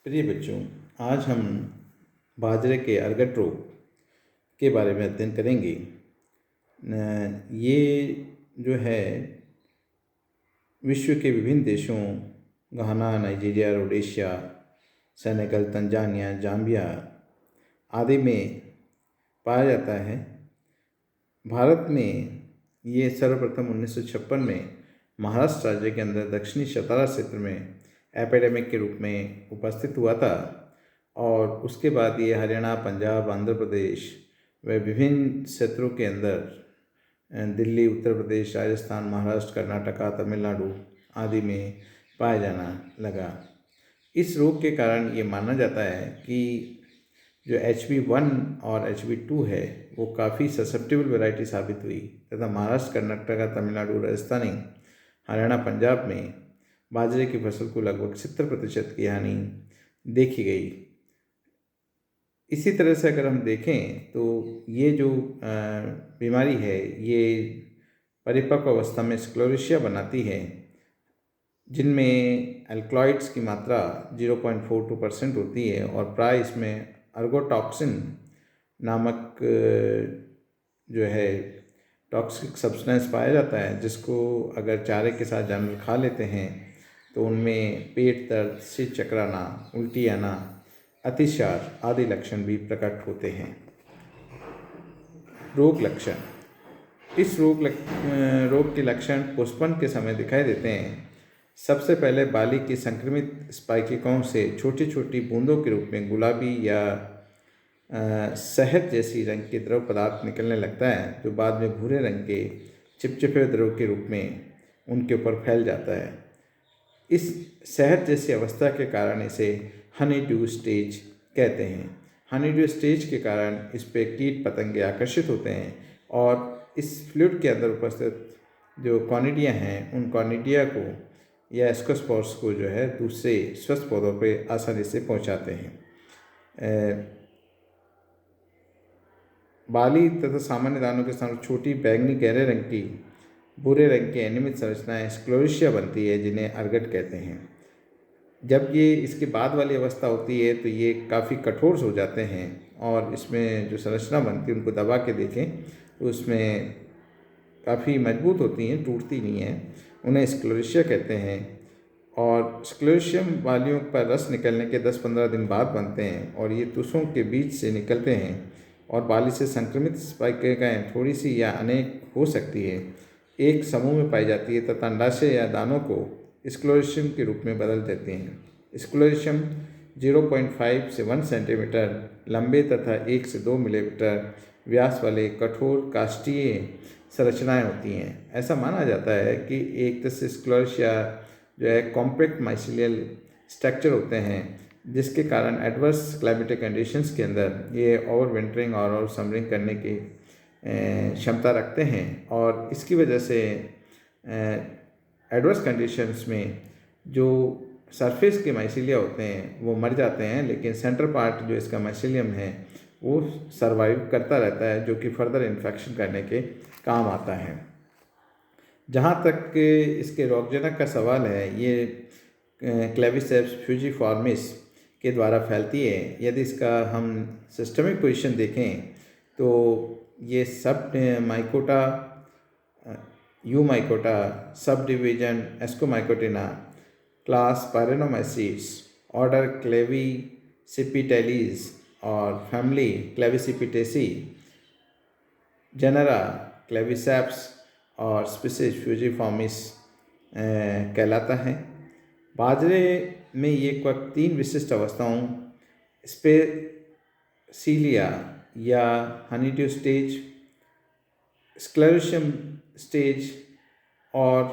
प्रिय बच्चों, आज हम बाजरे के अर्गट रोग के बारे में अध्ययन करेंगे। ये जो है विश्व के विभिन्न देशों Ghana, Nigeria, Rhodesia, Senegal, Tanzania, Zambia आदि में पाया जाता है। भारत में ये सर्वप्रथम 1956 में महाराष्ट्र राज्य के अंदर दक्षिणी सतारा क्षेत्र में एपिडेमिक के रूप में उपस्थित हुआ था और उसके बाद ये हरियाणा, पंजाब, आंध्र प्रदेश व विभिन्न क्षेत्रों के अंदर दिल्ली, उत्तर प्रदेश, राजस्थान, महाराष्ट्र, कर्नाटका, तमिलनाडु आदि में पाया जाना लगा। इस रोग के कारण ये माना जाता है कि जो HB1 और HB2 है वो काफ़ी ससेप्टेबल वैरायटी साबित हुई तथा महाराष्ट्र, कर्नाटका, तमिलनाडु, राजस्थानी, हरियाणा, पंजाब में बाजरे की फसल को लगभग 70% की हानि देखी गई। इसी तरह से अगर हम देखें तो ये जो बीमारी है ये परिपक्व अवस्था में स्क्लेरोसिया बनाती है, जिनमें अल्कलॉइड्स की मात्रा 0.42% होती है और प्राय इसमें अर्गोटॉक्सिन नामक जो है टॉक्सिक सब्सटेंस पाया जाता है, जिसको अगर चारे के साथ जानवर खा लेते हैं तो उनमें पेट दर्द, सिर चकराना, उल्टी आना, अतिसार आदि लक्षण भी प्रकट होते हैं। रोग लक्षण। इस रोग के लक्षण पुष्पन के समय दिखाई देते हैं। सबसे पहले बाली की संक्रमित स्पाइकिकाओं से छोटी छोटी बूंदों के रूप में गुलाबी या शहद जैसी रंग के द्रव पदार्थ निकलने लगता है, जो बाद में भूरे रंग के चिपचिपे द्रव के रूप में उनके ऊपर फैल जाता है। इस शहद जैसी अवस्था के कारण इसे हनी ड्यू स्टेज कहते हैं। हनी ड्यू स्टेज के कारण इस पे कीट पतंगे आकर्षित होते हैं और इस फ्लूइड के अंदर उपस्थित जो कॉनिडिया हैं उन कॉनिडिया को या एस्कोस्पोर्स को जो है दूसरे स्वस्थ पौधों पे आसानी से पहुंचाते हैं। बाली तथा सामान्य दानों के साथ छोटी बैंगनी गहरे रंग की भूरे रंग की अनियमित संरचनाएं स्क्लेरोसिया बनती है, जिन्हें अर्गट कहते हैं। जब ये इसके बाद वाली अवस्था होती है तो ये काफ़ी कठोर हो जाते हैं और इसमें जो संरचना बनती है उनको दबा के देखें तो उसमें काफ़ी मजबूत होती हैं, टूटती नहीं हैं। उन्हें स्क्लेरोसिया कहते हैं और स्क्लेरोसियम बालियों पर रस निकलने के 10-15 दिन बाद बनते हैं और ये तुषों के बीच से निकलते हैं और बाली से संक्रमित स्पाइकिकाएं थोड़ी सी या अनेक हो सकती है, एक समूह में पाई जाती है तथा अंडाशय या दानों को स्क्लेरोसियम के रूप में बदल देते हैं। स्क्लेरोसियम 0.5 से 1 सेंटीमीटर लंबे तथा 1 से 2 मिलीमीटर व्यास वाले कठोर काष्ठीय संरचनाएं होती हैं। ऐसा माना जाता है कि एक तरह से स्क्लेरोसिया जो है कॉम्पैक्ट माइसीलियल स्ट्रक्चर होते हैं, जिसके कारण एडवर्स क्लाइमेटिक कंडीशंस के अंदर ये ओवर विंटरिंग और ओवर समरिंग करने की क्षमता रखते हैं और इसकी वजह से एडवर्स कंडीशंस में जो सरफेस के माइसीलिया होते हैं वो मर जाते हैं, लेकिन सेंटर पार्ट जो इसका माइसीलियम है वो सरवाइव करता रहता है, जो कि फर्दर इन्फेक्शन करने के काम आता है। जहाँ तक इसके रोगजनक का सवाल है, ये क्लेविसेप्स फ्यूजिफॉर्मिस के द्वारा फैलती है। यदि इसका हम सिस्टमिक पोजीशन देखें तो ये सब Mycota, Eumycota, subdivision Ascomycotina, class Pyrenomycetes, order Clavicipitales और फैमिली क्लेविसिपिटेसी, जनरा क्लेविसेप्स और स्पीसीज फ्यूजिफॉर्मिस कहलाता है। बाजरे में ये 3 विशिष्ट अवस्थाओं स्पेसिलिया या हनीड्यू स्टेज, स्क्लेरोसियम स्टेज और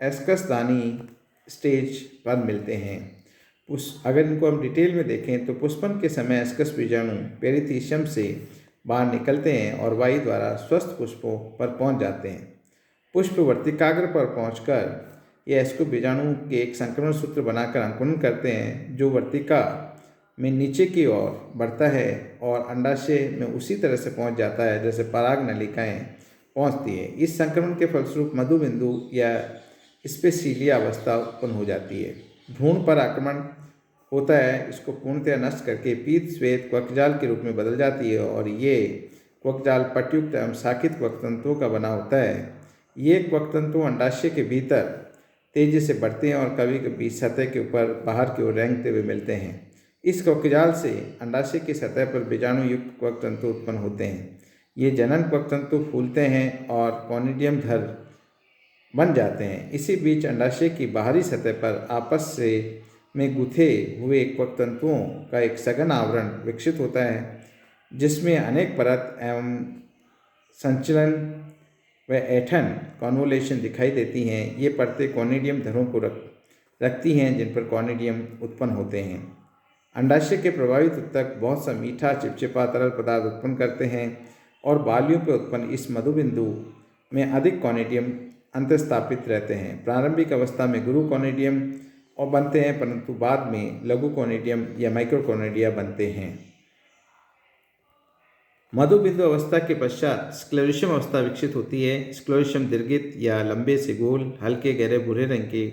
एस्कसदानी स्टेज पर मिलते हैं। अगर इनको हम डिटेल में देखें तो पुष्पन के समय एस्कस बीजाणु पेरिथीशियम से बाहर निकलते हैं और वायु द्वारा स्वस्थ पुष्पों पर पहुंच जाते हैं। पुष्प वर्तिकाग्र पर पहुंचकर ये एस्को बीजाणु के एक संक्रमण सूत्र बनाकर अंकुरन करते हैं, जो वर्तिका में नीचे की ओर बढ़ता है और अंडाशय में उसी तरह से पहुंच जाता है जैसे पराग नलिकाएं पहुंचती है। इस संक्रमण के फलस्वरूप मधुबिंदु या स्पेसिलिया अवस्था उत्पन्न हो जाती है। भ्रूण पर आक्रमण होता है इसको पूर्णतः नष्ट करके पीत श्वेत क्वकजाल के रूप में बदल जाती है और ये क्वकजाल पटयुक्त एवं शाखित क्वकतंतुओं का बना होता है। ये क्वकतंतु अंडाशय के भीतर तेजी से बढ़ते हैं और कभी कभी सतह के ऊपर बाहर की ओर रेंगते हुए मिलते हैं। इस क्वकजाल से अंडाशय की सतह पर बीजाणु युक्त क्वकतंतु उत्पन्न होते हैं। ये जनन क्वकतंतु फूलते हैं और कॉनिडियम धर बन जाते हैं। इसी बीच अंडाशय की बाहरी सतह पर आपस से में गुथे हुए क्वकतंतुओं का एक सघन आवरण विकसित होता है जिसमें अनेक परत एवं संचलन व ऐठन कॉन्वोलेशन दिखाई देती हैं। ये परतें कॉनिडियम धरों को रखती हैं जिन पर कॉनिडियम उत्पन्न होते हैं। अंडाशय के प्रभावित ऊतक बहुत सा मीठा चिपचिपा तरल पदार्थ उत्पन्न करते हैं और बालियों पर उत्पन्न इस मधुबिंदु में अधिक कॉनिडियम अंतस्थापित रहते हैं। प्रारंभिक अवस्था में गुरु कॉनिडियम और बनते हैं परंतु बाद में लघु कॉनिडियम या माइक्रोकॉनिडिया बनते हैं। मधुबिंदु अवस्था के पश्चात स्क्लेरोशियम अवस्था विकसित होती है। स्क्लेरोशियम दीर्घित या लंबे से गोल हल्के गहरे भूरे रंग के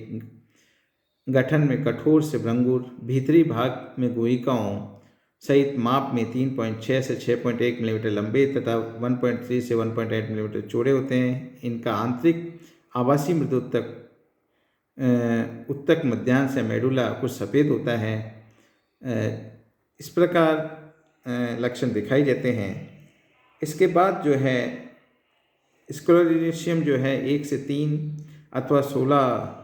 गठन में कठोर से भंगुर भीतरी भाग में गुहिकाओं सहित माप में 3.6 से 6.1 मिलीमीटर लंबे तथा 1.3 से 1.8 मिलीमीटर चौड़े होते हैं। इनका आंतरिक आभासी मृदु उत्तक मध्यांश या मेडुला कुछ सफ़ेद होता है। इस प्रकार लक्षण दिखाई देते हैं। इसके बाद जो है स्क्लेरोशियम जो है 1 से 3 अथवा 16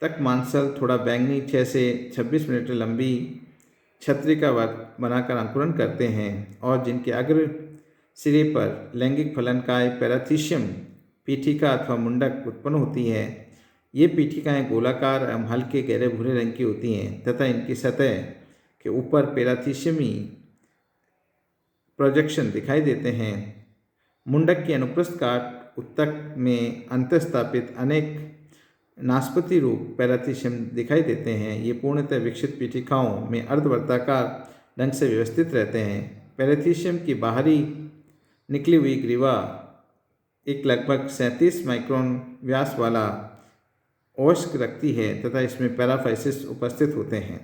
तक मांसल थोड़ा बैंगनी 6 से 26 मिलीमीटर लंबी छतरी का बनाकर अंकुरन करते हैं और जिनके अग्र सिरे पर लैंगिक फलनकाय पैराथीशियम पीठिका अथवा मुंडक उत्पन्न होती है। ये पीठिकाएं गोलाकार एवं हल्के गहरे भूरे रंग की होती हैं तथा इनकी सतह के ऊपर पैराथीशियमी प्रोजेक्शन दिखाई देते हैं। मुंडक की अनुप्रस्थ काट ऊतक में अंतस्थापित अनेक नासपति रूप पैराथीशियम दिखाई देते हैं। ये पूर्णतः विकसित पीठिकाओं में अर्धवर्ताकार ढंग से व्यवस्थित रहते हैं। पैराथीशियम की बाहरी निकली हुई ग्रीवा एक लगभग 37 माइक्रोन व्यास वाला ओस्क रखती है तथा इसमें पैराफाइसिस उपस्थित होते हैं।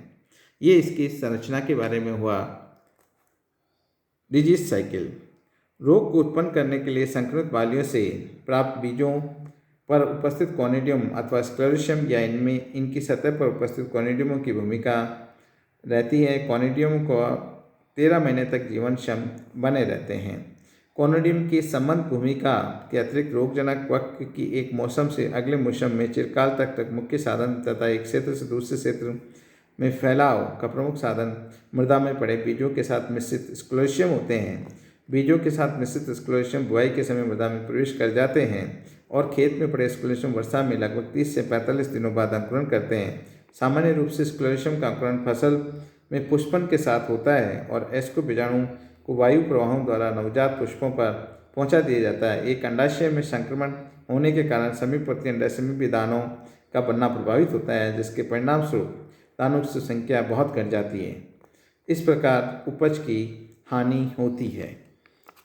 ये इसकी संरचना के बारे में हुआ। डिजीज साइकिल रोग को उत्पन्न करने के लिए संक्रमित बालियों से प्राप्त बीजों पर उपस्थित कॉनिडियम अथवा स्क्लेरोशियम या इनमें इनकी सतह पर उपस्थित कॉनिडियमों की भूमिका रहती है। कॉनिडियम को 13 महीने तक जीवनक्षम बने रहते हैं। कॉनिडियम की संबंध भूमिका के अतिरिक्त रोगजनक वक्र की एक मौसम से अगले मौसम में चिरकाल तक मुख्य साधन तथा एक क्षेत्र से दूसरे क्षेत्र में फैलाव का प्रमुख साधन मृदा में पड़े बीजों के साथ मिश्रित स्क्लेरोशियम होते हैं। बीजों के साथ मिश्रित स्क्लेरोशियम बुआई के समय मृदा में प्रवेश कर जाते हैं और खेत में पड़े स्क्लेरोशियम वर्षा में लगभग 30 से 45 दिनों बाद अंकुरन करते हैं। सामान्य रूप से स्क्लेरोशियम का अंकुरन फसल में पुष्पन के साथ होता है और एस्को बीजाणु को वायु प्रवाहों द्वारा नवजात पुष्पों पर पहुंचा दिया जाता है। एक अंडाशय में संक्रमण होने के कारण समीपवर्ती अंडाशय दानों का बनना प्रभावित होता है जिसके परिणाम स्वरूप दानों की संख्या बहुत घट जाती है। इस प्रकार उपज की हानि होती है।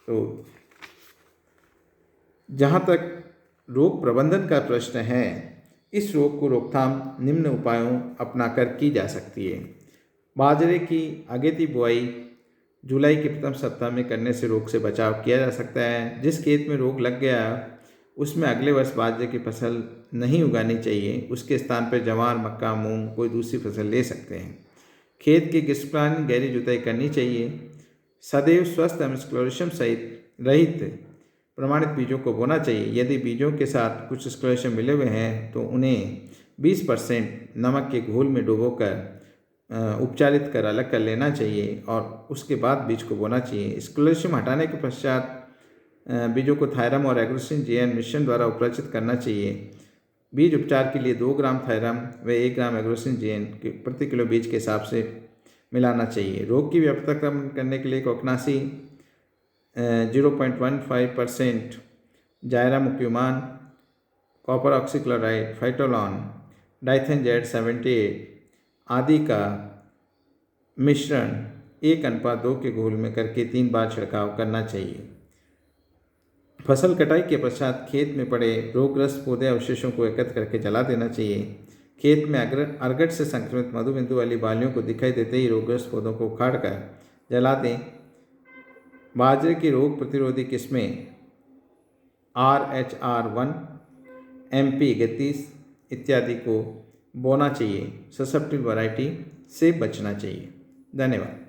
तो जहाँ तक रोग प्रबंधन का प्रश्न है, इस रोग को रोकथाम निम्न उपायों अपनाकर की जा सकती है। बाजरे की अगेती बुआई जुलाई के प्रथम सप्ताह में करने से रोग से बचाव किया जा सकता है। जिस खेत में रोग लग गया उसमें अगले वर्ष बाजरे की फसल नहीं उगानी चाहिए। उसके स्थान पर ज्वार, मक्का, मूंग कोई दूसरी फसल ले सकते हैं। खेत की ग्रीष्मकालीन गहरी जुताई करनी चाहिए। सदैव स्वस्थ एवं स्क्लेरोशियम सहित रहित प्रमाणित बीजों को बोना चाहिए। यदि बीजों के साथ कुछ स्क्लेरोशियम मिले हुए हैं तो उन्हें 20% नमक के घोल में डुबोकर उपचारित कर अलग कर लेना चाहिए और उसके बाद बीज को बोना चाहिए। स्क्लेरोशियम हटाने के पश्चात बीजों को थायरम और एग्रोसिन जीएन मिश्रण द्वारा उपचारित करना चाहिए। बीज उपचार के लिए 2 ग्राम थायरम व 1 ग्राम एग्रोसिन जीएन प्रति किलो बीज के हिसाब से मिलाना चाहिए। रोग की व्यापकता कम करने के लिए कोकनासी 0.15%, जायरा मुक्युमान, copper oxychloride, Fytolan, Dithane Z 78 आदि का मिश्रण 1:2 के घोल में करके 3 बार छिड़काव करना चाहिए। फसल कटाई के पश्चात खेत में पड़े रोगग्रस्त पौधे अवशेषों को एकत्र करके जला देना चाहिए। खेत में अर्गट से संक्रमित मधुबिंदु वाली बालियों को दिखाई देते ही रोगग्रस्त पौधों को उखाड़कर जला दें। बाजरे की रोग प्रतिरोधी किस्में RH-R1, MP31 इत्यादि को बोना चाहिए। ससेप्टिबल वैरायटी से बचना चाहिए। धन्यवाद।